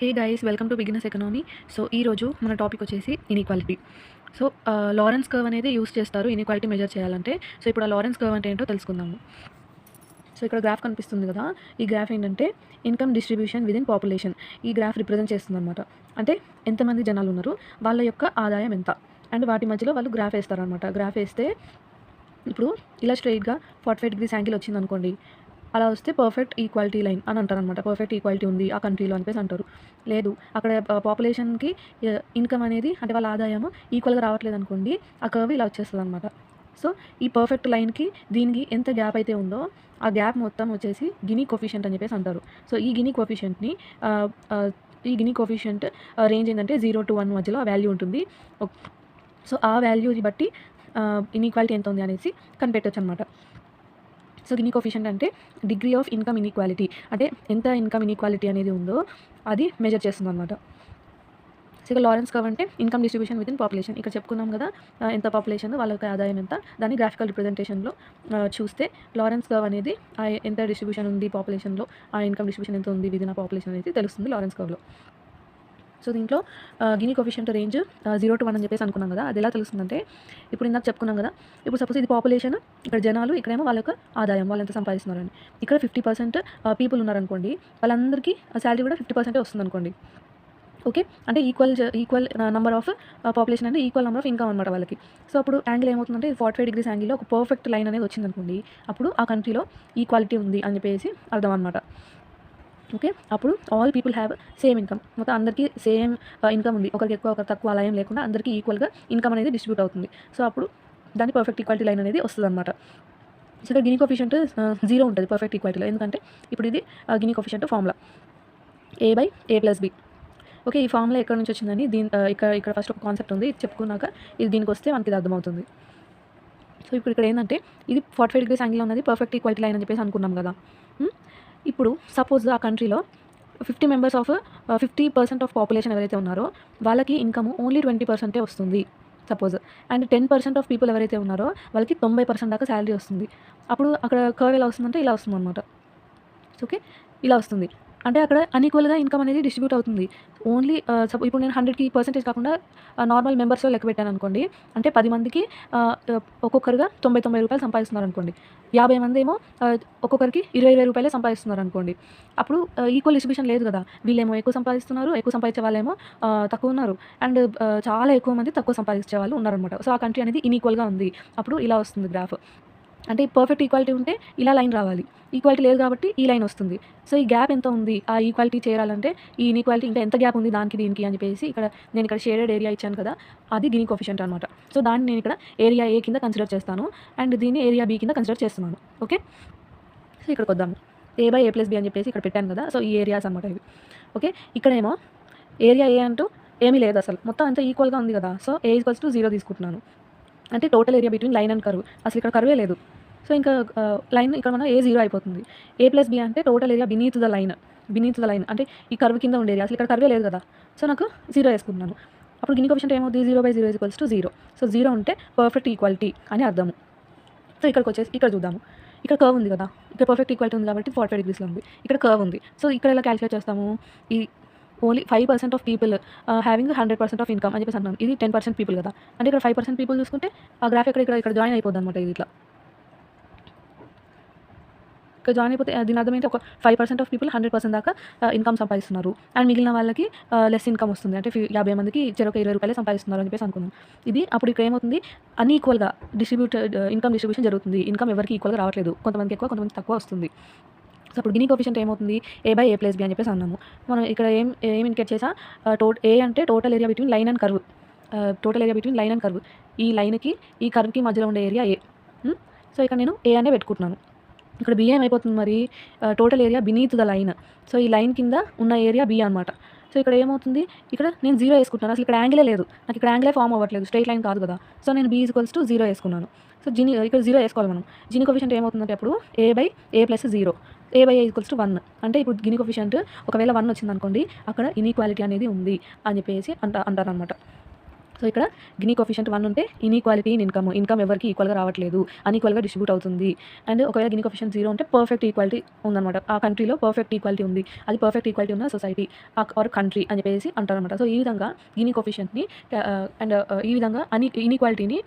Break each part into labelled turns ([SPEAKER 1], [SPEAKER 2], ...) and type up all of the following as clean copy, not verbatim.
[SPEAKER 1] Hey guys, welcome to beginners economy. So ఈరోజు మన topic వచ్చేసి ఇన్ఈక్వాలిటీ. సో లారెన్స్ కర్వ్ అనేది యూస్ చేస్తారు ఇన్ఈక్వాలిటీ మెజర్ చేయాలంటే. సో ఇప్పుడు ఆ లారెన్స్ కర్వ్ అంటే ఏంటో తెలుసుకుందాము. సో ఇక్కడ గ్రాఫ్ కనిపిస్తుంది కదా, ఈ గ్రాఫ్ ఏంటంటే ఇన్కమ్ డిస్ట్రిబ్యూషన్ విదిన్ పాపులేషన్. ఈ గ్రాఫ్ రిప్రజెంట్ చేస్తుంది అనమాట. అంటే ఎంతమంది జనాలు ఉన్నారు, వాళ్ళ యొక్క ఆదాయం ఎంత, అండ్ వాటి మధ్యలో వాళ్ళు గ్రాఫ్ వేస్తారనమాట. గ్రాఫ్ వేస్తే ఇప్పుడు ఇలా స్ట్రైట్గా 45 degrees యాంగిల్ వచ్చింది అనుకోండి, అలా వస్తే పర్ఫెక్ట్ ఈక్వాలిటీ లైన్ అని అంటారు అనమాట. పర్ఫెక్ట్ ఈక్వాలిటీ ఉంది ఆ కంట్రీలో అనిపేసి అంటారు. లేదు, అక్కడ పాపులేషన్కి ఇన్కమ్ అనేది అంటే వాళ్ళ ఆదాయం ఈక్వల్గా రావట్లేదు అనుకోండి, ఆ కర్వ్ ఇలా వచ్చేస్తుంది అనమాట. సో ఈ పర్ఫెక్ట్ లైన్కి దీనికి ఎంత గ్యాప్ అయితే ఉందో ఆ గ్యాప్ మొత్తం వచ్చేసి గినీ కోఫిషియంట్ అని చెప్పేసి అంటారు. సో ఈ గినీ కోఫిషియంట్ రేంజ్ ఏంటంటే 0 to 1 మధ్యలో ఆ వాల్యూ ఉంటుంది. సో ఆ వాల్యూని బట్టి ఇన్ఈక్వాలిటీ ఎంత ఉంది అనేసి కనిపెట్టవచ్చు అనమాట. సో గినీ కోఫిషియంట్ అంటే డిగ్రీ ఆఫ్ ఇన్కమ్ ఇన్ఈక్వాలిటీ, అంటే ఎంత ఇన్కమ్ ఇన్ఈక్వాలిటీ అనేది ఉందో అది మెజర్ చేస్తుంది అనమాట. సో ఇక లారెన్స్ కర్వ్ అంటే income distribution with in population. ఇక్కడ చెప్పుకున్నాం కదా, ఎంత పాపులేషన్ వాళ్ళ యొక్క ఆదాయం ఎంత, దాన్ని గ్రాఫికల్ రిప్రజెంటేషన్లో చూస్తే లారెన్స్ కర్వ్ అనేది ఎంత డిస్ట్రిబ్యూషన్ ఉంది పాపులేషన్లో, ఆ ఇన్కమ్ డిస్ట్రిబ్యూషన్ ఎంత ఉంది విదిన్ ఆ పాపులేషన్ అనేది తెలుస్తుంది లారెన్స్ కర్వ్లో. సో దీంట్లో గినీ కోఫిషియంట్ రేంజ్ 0 to 1 అని చెప్పేసి అనుకున్నాం కదా, అది ఎలా తెలుస్తుందంటే ఇప్పుడు ఇందాక చెప్పుకున్నాం కదా, ఇప్పుడు సపోజ్ ఇది పాపులేషన్, ఇక్కడ జనాలు, ఇక్కడేమో వాళ్ళ యొక్క ఆదాయం వాళ్ళు ఎంత సంపాదిస్తున్నారని. ఇక్కడ 50% పీపుల్ ఉన్నారనుకోండి, వాళ్ళందరికీ శాలరీ కూడా 50% వస్తుంది అనుకోండి. ఓకే, అంటే ఈక్వల్ నెంబర్ ఆఫ్ పాపులేషన్ అంటే ఈక్వల్ నెంబర్ ఆఫ్ ఇన్కమ్ అనమాట వాళ్ళకి. సో అప్పుడు యాంగిల్ ఏమవుతుందంటే 45 degrees యాంగిల్లో ఒక పర్ఫెక్ట్ లైన్ అనేది వచ్చింది అనుకోండి, అప్పుడు ఆ కంట్రీలో ఈక్వాలిటీ ఉంది అని చెప్పేసి అర్థం అనమాట. ఓకే, అప్పుడు all people have same income, మొత్తం అందరికీ సేమ్ ఇన్కమ్ ఉంది, ఒకరికి ఎక్కువ ఒకరికి తక్కువ అలా ఏం లేకుండా అందరికీ ఈక్వల్గా ఇన్కమ్ అనేది డిస్ట్రిబ్యూట్ అవుతుంది. సో అప్పుడు దాన్ని పర్ఫెక్ట్ ఈక్వాలిటీ లైన్ అనేది వస్తుంది అనమాట. సో ఇక్కడ గినీ కోఫిషియంట్ 0 ఉంటుంది పర్ఫెక్ట్ ఈక్వాలిటీలో, ఎందుకంటే ఇప్పుడు ఇది Gini coefficient formula A/A+B. Okay, ఈ ఫార్ములా ఎక్కడ నుంచి వచ్చిందని ఇక్కడ ఫస్ట్ ఒక కాన్సెప్ట్ ఉంది, చెప్పుకున్నాక ఇది దీనికి వస్తే మనకి ఇది అర్థమవుతుంది. సో ఇప్పుడు ఇక్కడ ఏంటంటే ఇది 45 degrees యాంగిల్లో ఉన్నది పర్ఫెక్ట్ ఈక్వాలిటీ లైన్ అని చెప్పేసి అనుకున్నాం కదా. ఇప్పుడు సపోజ్ ఆ కంట్రీలో 50% ఆఫ్ పాపులేషన్ ఎవరైతే ఉన్నారో వాళ్ళకి ఇన్కమ్ ఓన్లీ 20% వస్తుంది సపోజ్, అండ్ 10% ఆఫ్ పీపుల్ ఎవరైతే ఉన్నారో వాళ్ళకి 90% దాకా శాలరీ వస్తుంది. అప్పుడు అక్కడ కర్వ్ ఎలా వస్తుందంటే ఇలా వస్తుంది అనమాట. ఓకే, ఇలా వస్తుంది అంటే అక్కడ అన్ఈక్వల్గా ఇన్కమ్ అనేది డిస్ట్రిబ్యూట్ అవుతుంది. ఓన్లీ ఇప్పుడు నేను 100కి పర్సెంటేజ్ కాకుండా నార్మల్ మెంబర్స్లో లెక్క పెట్టాను అనుకోండి, అంటే 10 మందికి ఒక్కొక్కరుగా 90 రూపాయలు సంపాదిస్తున్నారు అనుకోండి, 50 మంది ఏమో ఒక్కొక్కరికి 20 రూపాయలే సంపాదిస్తున్నారు అనుకోండి. అప్పుడు ఈక్వల్ డిస్ట్రిబ్యూషన్ లేదు కదా, వీళ్ళేమో ఎక్కువ సంపాదిస్తున్నారు, ఎక్కువ సంపాదించే వాళ్ళేమో తక్కువ ఉన్నారు, అండ్ చాలా ఎక్కువ మంది తక్కువ సంపాదించే వాళ్ళు ఉన్నారనమాట. సో ఆ కంట్రీ అనేది ఇన్ఈక్వల్గా ఉంది. అప్పుడు ఇలా వస్తుంది గ్రాఫ్. అంటే పర్ఫెక్ట్ ఈక్వాలిటీ ఉంటే ఇలా లైన్ రావాలి, ఈక్వాలిటీ లేదు కాబట్టి ఈ లైన్ వస్తుంది. సో ఈ గ్యాప్ ఎంత ఉంది, ఆ ఈక్వాలిటీ చేరాలంటే ఈ ఇన్ఈక్వాలిటీ ఇంకా ఎంత గ్యాప్ ఉంది దానికి దీనికి అని చెప్పేసి నేను ఇక్కడ షేడెడ్ ఏరియా ఇచ్చాను కదా, అది గినీ కోఫిషియంట్ అనమాట. సో దాన్ని నేను ఇక్కడ ఏరియా A కింద కన్సిడర్ చేస్తాను, అండ్ దీన్ని ఏరియా B కింద కన్సిడర్ చేస్తున్నాను. ఓకే, సో ఇక్కడికి వద్దాము. A/A+B అని చెప్పేసి ఇక్కడ పెట్టాను కదా, సో ఈ ఏరియాస్ అనమాట ఇవి. ఓకే, ఇక్కడేమో ఏరియా A అంటూ ఏమీ లేదు, అసలు మొత్తం అంతా ఈక్వల్గా ఉంది కదా. సో A = 0 తీసుకుంటున్నాను, అంటే total area between line and curve. అసలు ఇక్కడ కర్వే లేదు. సో ఇంకా లైన్ ఇక్కడ మన A0 అయిపోతుంది. A+B అంటే total area beneath the line అంటే ఈ కర్వ్ కింద ఉండే ఏరియా, అసలు ఇక్కడ కర్వే లేదు కదా. సో నాకు 0 వేసుకుంటున్నాను. అప్పుడు గినీ కోఫిషియంట్ ఏమవుతుంది, 0/0 = 0. సో 0 ఉంటే పర్ఫెక్ట్ ఈక్వాలిటీ అని అర్థము. సో ఇక్కడికి వచ్చేసి ఇక్కడ చూద్దాము, ఇక్కడ కర్వ్ ఉంది కదా, ఇక్కడ పర్ఫెక్ట్ ఈక్వాలిటీ ఉంది కాబట్టి 45 degreesలో ఉంది, ఇక్కడ కర్వ్ ఉంది. సో ఇక్కడ ఎలా క్యాలిక్యులేట్ చేస్తాము, ఈ only 5% of people having 100% of income అని చెప్పేసి అంటున్నాను. ఇది 10% పీపుల్ కదా, అంటే ఇక్కడ 5% పీపుల్ చూసుకుంటే ఆ గ్రాఫ్ ఇక్కడ జాయిన్ అయిపోద్ది అనమాట. ఇది ఇట్లా ఇక్కడ జాయిన్ అయిపోతే దీని అర్థం ఏంటి, ఒక 5% ఆఫ్ పీపుల్ 100% దాకా ఇన్కమ్ సంపాదిస్తున్నారు, అండ్ మిగిలిన వాళ్ళకి లెస్ ఇన్కమ్ వస్తుంది, అంటే 50 మందికి చెరొక 20 రూపాయలే సంపాదిస్తున్నారు అని చెప్పేసి అనుకున్నాం. ఇది అప్పుడు ఇక్కడ ఏమవుతుంది, అన్ఈక్వల్గా ఇన్కమ్ డిస్ట్రిబ్యూషన్ జరుగుతుంది. ఇన్కమ్ ఎవరికి ఈక్వల్గా రావట్లేదు, కొంతమందికి ఎక్కువ కొంతమంది తక్కువ వస్తుంది. సో అప్పుడు గినీ కోఫిషియంట్ ఏమవుతుంది, A/A+B అని చెప్పేసి అన్నాము. మనం ఇక్కడ ఏం ఇండికేట్ చేసా, A అంటే total area between line and curve. ఈ లైన్కి ఈ కర్వ్కి మధ్యలో ఉండే ఏరియా A. సో ఇక్కడ నేను A అనే పెట్టుకుంటున్నాను. ఇక్కడ B ఏమైపోతుంది మరి, total area beneath the line. So ఈ లైన్ కింద ఉన్న ఏరియా B అనమాట. సో ఇక్కడ ఏమవుతుంది, ఇక్కడ నేను 0 వేసుకుంటున్నాను, అసలు ఇక్కడ యాంగిలే లేదు, నాకు ఇక్కడ యాంగిలే ఫామ్ అవ్వట్లేదు, స్ట్రైట్ లైన్ కాదు కదా. సో నేను B = 0 వేసుకున్నాను. సో ఇక్కడ 0 వేసుకోవాలి మనం. గినీ కోఫిషియంట్ ఏమవుతుందంటే అప్పుడు A/A+0, A/A = 1. అంటే ఇప్పుడు గినీ కోఫిషియంట్ ఒకవేళ 1 వచ్చింది అనుకోండి, అక్కడ ఇన్ఈక్వాలిటీ అనేది ఉంది అని చెప్పేసి అంటారనమాట. సో ఇక్కడ గినీ కోఎఫిషియంట్ 1 ఉంటే ఇన్ఈక్వాలిటీ ఇన్ ఇన్కమ్ ఎవరికి ఈక్వల్గా రావట్లేదు, అన్ఈక్వల్గా డిస్ట్రిబ్యూట్ అవుతుంది. అండ్ ఒకవేళ గినీ కోఎఫిషియంట్ 0 ఉంటే పర్ఫెక్ట్ ఈక్వాలిటీ ఉందన్నమాట. ఆ కంట్రీలో పర్ఫెక్ట్ ఈక్వాలిటీ ఉంది, అది పర్ఫెక్ట్ ఈక్వాలిటీ ఉన్న సొసైటీ ఆర్ కంట్రీ అని చెప్పేసి అంటారనమాట. సో ఈ విధంగా గినీ కోఎఫిషియంట్ని అండ్ ఈ విధంగా ఇన్ఈక్వాలిటీని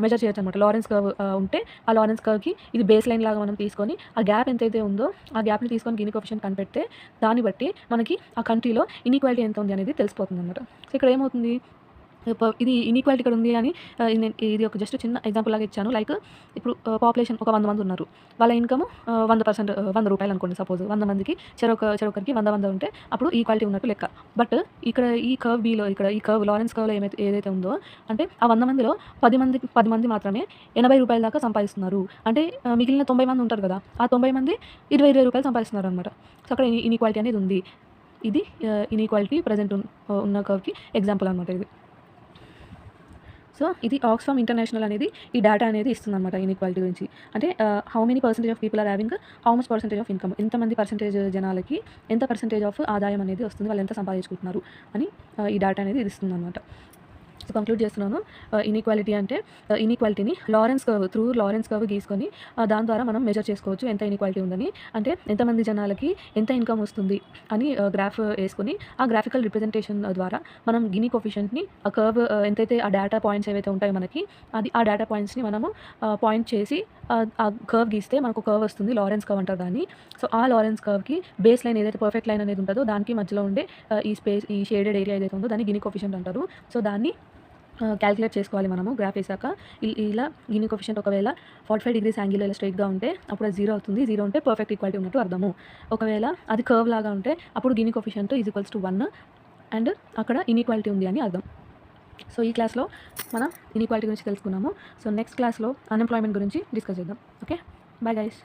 [SPEAKER 1] మెజర్ చేయొచ్చు అనమాట. లారెన్స్ కర్వ్ ఉంటే ఆ లారెన్స్ కర్వ్కి ఇది బేస్ లైన్ లాగా మనం తీసుకొని ఆ గ్యాప్ ఎంతైతే ఉందో ఆ గ్యాప్ని తీసుకొని గినీ కోఎఫిషియంట్ కనిపెడితే దాన్ని బట్టి మనకి ఆ కంట్రీలో ఇన్ఈక్వాలిటీ ఎంత ఉంది అనేది తెలిసిపోతుంది అనమాట. సో ఇక్కడ ఏమవుతుంది, ఇది ఇన్ఈక్వాలిటీ ఇక్కడ ఉంది అని ఇది ఒక జస్ట్ చిన్న ఎగ్జాంపుల్ లాగా ఇచ్చాను. లైక్ ఇప్పుడు పాపులేషన్ ఒక 100 మంది ఉన్నారు, వాళ్ళ ఇన్కమ్ 100% 100 రూపాయలు అనుకోండి. సపోజ్ 100 మందికి చెరొకరికి 100 ఉంటే అప్పుడు ఈక్వాలిటీ ఉన్నట్టు లెక్క. బట్ ఇక్కడ ఈ కర్వ్ బీలో ఈ కర్వ్ లారెన్స్ కర్వ్లో ఏదైతే ఉందో అంటే ఆ 100 మందిలో 10 మంది మాత్రమే 80 రూపాయల దాకా సంపాదిస్తున్నారు. అంటే మిగిలిన 90 మంది ఉంటారు కదా, ఆ 90 మంది 20 రూపాయలు సంపాదిస్తున్నారు అనమాట. సో అక్కడ ఇన్ఈక్వాలిటీ అనేది ఉంది. ఇది ఇన్ఈక్వాలిటీ ప్రజెంట్ ఉన్న కర్వ్కి ఎగ్జాంపుల్ అనమాట ఇది. సో ఇది ఆక్స్ఫామ్ ఇంటర్నేషనల్ అనేది ఈ డేటా అనేది ఇస్తుందన్నమాట ఇన్ఈక్వాలిటీ గురించి. అంటే how many percentage of people are having how much percentage of income, ఎంతమంది పర్సెంటేజ్ జనాలకి ఎంత పర్సెంటేజ్ ఆఫ్ ఆదాయం అనేది వస్తుంది, వాళ్ళు ఎంత సంపాదించుకుంటున్నారు అని ఈ డేటా అనేది ఇది ఇస్తుందన్నమాట. సో కంక్లూడ్ చేస్తున్నాను, ఇన్ఈక్వాలిటీ అంటే ఇన్ఈక్వాలిటీని లారెన్స్ కర్వ్ గీసుకొని దాని ద్వారా మనం మెజర్ చేసుకోవచ్చు ఎంత ఇన్ఈక్వాలిటీ ఉందని. అంటే ఎంతమంది జనాలకి ఎంత ఇన్కమ్ వస్తుంది అని గ్రాఫ్ వేసుకొని ఆ గ్రాఫికల్ రిప్రజెంటేషన్ ద్వారా మనం గినీ కోఎఫిషియంట్ని ఆ కర్వ్ ఎంతైతే ఆ డేటా పాయింట్స్ ఏవైతే ఉంటాయో మనకి ఆ డేటా పాయింట్స్ని మనము పాయింట్ చేసి ఆ కర్వ్ గీస్తే మనకు కర్వ్ వస్తుంది, లారెన్స్ కర్వ్ అంటారు దాన్ని. సో ఆ లారెన్స్ కర్వ్కి బేస్ లైన్ ఏదైతే పర్ఫెక్ట్ లైన్ అనేది ఉంటుందో దానికి మధ్యలో ఉండే ఈ షేడెడ్ ఏరియా ఏదైతే ఉందో దాన్ని గినీ కోఎఫిషియంట్ అంటారు. సో దాన్ని క్యాలిక్యులేట్ చేసుకోవాలి మనము గ్రాఫ్ వేసాక. ఇలా గినీ కోఎఫిషియంట్ ఒకవేళ 45 degrees యాంగిల్ ఇలా స్ట్రైట్గా ఉంటే అప్పుడు అది 0 అవుతుంది. 0 ఉంటే పర్ఫెక్ట్ ఈక్వాలిటీ ఉన్నట్టు అర్థము. ఒకవేళ అది కర్వ్ లాగా ఉంటే అప్పుడు గినీ కోఎఫిషియంట్ =1 అండ్ అక్కడ ఇన్ఈక్వాలిటీ ఉంది అని అర్థం. సో ఈ క్లాస్లో మనం ఇన్ఈక్వాలిటీ గురించి తెలుసుకున్నాము. సో నెక్స్ట్ క్లాస్లో అన్ఎంప్లాయ్మెంట్ గురించి డిస్కస్ చేద్దాం. Okay, bye guys.